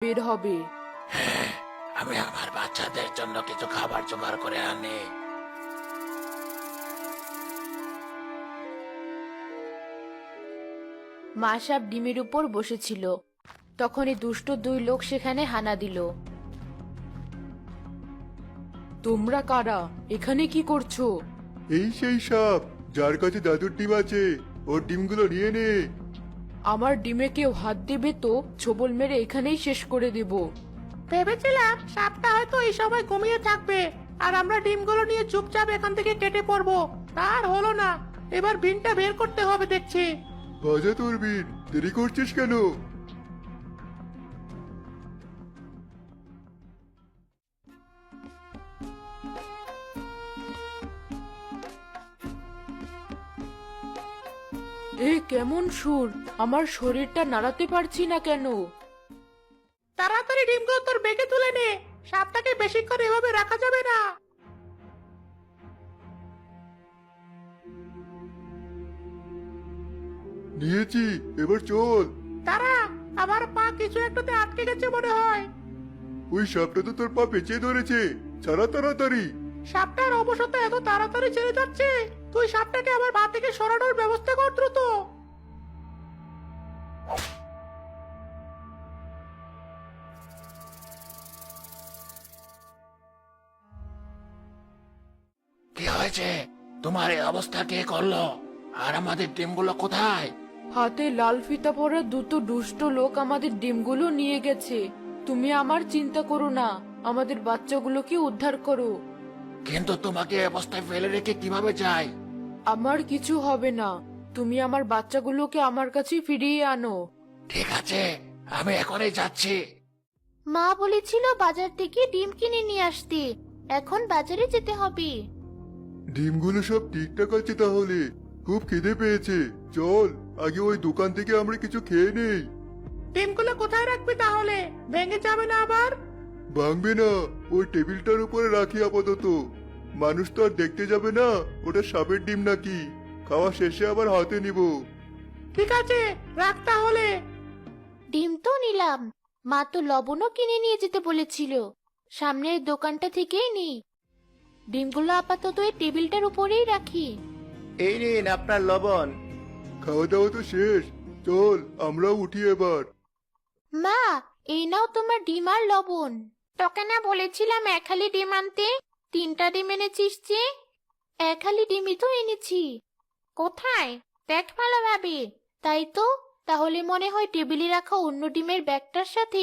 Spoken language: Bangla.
বের হবে। আমি আমার বাচ্চাদের জন্য কিছু খাবার জোগাড় করে আনি। মা সাপ ডিমের উপর বসেছিল। তখনই দুষ্ট দুই লোক সেখানে হানা দিল। তোমরা কারা? এখানে কি করছো? এই সেই সাপ যার কাছে জাদুর ডিম আছে, ওর ডিমগুলো নিয়ে নে। আমার ডিমে কেউ হাত দেবে তো ছোবল মেরে এখানেই শেষ করে দেব। ভেবেছিলাম সাপটা হয়তো এই সময় ঘুমিয়ে থাকবে আর আমরা ডিমগুলো নিয়ে চুপচাপ এখান থেকে কেটে পড়বো। তার হলো না, এবার বিনটা বের করতে হবে দেখছি। বাজা তোর বীর, দেরি করছিস কেন? এ কেমন সুর! আমার শরীরটা নাড়াতে পারছি না কেন? তাড়াতাড়ি ডিমগুলো তোর বেগে তুলে নে, সাপটাকে বেশিক্ষণ এভাবে রাখা যাবে না। নিয়েছি, এবার চল। তারা আমার পা কিছু একটাতে আটকে গেছে মনে হয়। ওই সাপটা তো তোর পা পেঁচিয়ে ধরেছে, ছাড়া তাড়াতাড়ি। সাপটার অবসরটা এত তাড়াতাড়ি ছেড়ে যাচ্ছে, তুই সাপটাকে আমার পা থেকে সরানোর ব্যবস্থা কর দ্রুত। কি হয়েছে? তোমার এই অবস্থা কে করলো? আর আমাদের ডিমগুলো কোথায়? হাতে লাল ফিতা পরা দুটো দুষ্ট লোক আমাদের ডিমগুলো নিয়ে গেছে। তুমি আমার চিন্তা করো না, আমাদের বাচ্চাগুলোকে উদ্ধার করো। কিন্তু তোমাকে এই অবস্থায় ফেলে রেখে কিভাবে যাই? আমার কিছু হবে না, তুমি আমার বাচ্চাগুলোকে আমার কাছে ফিরিয়ে আনো। ঠিক আছে, আমি এখনই যাচ্ছি। মা বলেছিল বাজার থেকে ডিম কিনে নিয়ে আসতে। এখন বাজারে যেতে হবে। ডিমগুলো সব ঠিকঠাক আছে তাহলে? খুব খিদে পেয়েছে, চল আগে ওই দোকান থেকে আমরা কিছু খেয়ে নেই। ডিমগুলো কোথায় রাখবি তাহলে? ভেঙে যাবে না আবার? ভাঙবে না, ওই টেবিলটার উপরে রাখি আপাতত। মানুষ তো আর দেখতে যাবে না ওটা সাপের ডিম নাকি। খাওয়া শেষে আবার হাতে নিব। ঠিক আছে, রাখ তাহলে। ডিম তো নিলাম, মা তো লবণও কিনে নিয়ে যেতে বলেছিল। সামনের দোকানটা থেকেই নিই। ডিমগুলো আপাতত এই টেবিলটার উপরেই রাখি। এই নিন আপনার লবণ। খাওয়া দাওয়া তো শেষ, চল আমরাও উঠি এবার। মা, এই নাও তোমার ডিম আর লবণ। তোকে না বলেছিলাম এক হালি ডিম আনতে? 3টা ডিম এনেছিস যে? এক হালি ডিমই তো এনেছি। কোথায়? দেখ ভালোভাবে। তাই তো, তাহলে মনে হয় টেবিলে রাখা অন্য ডিমের ব্যাগটার সাথে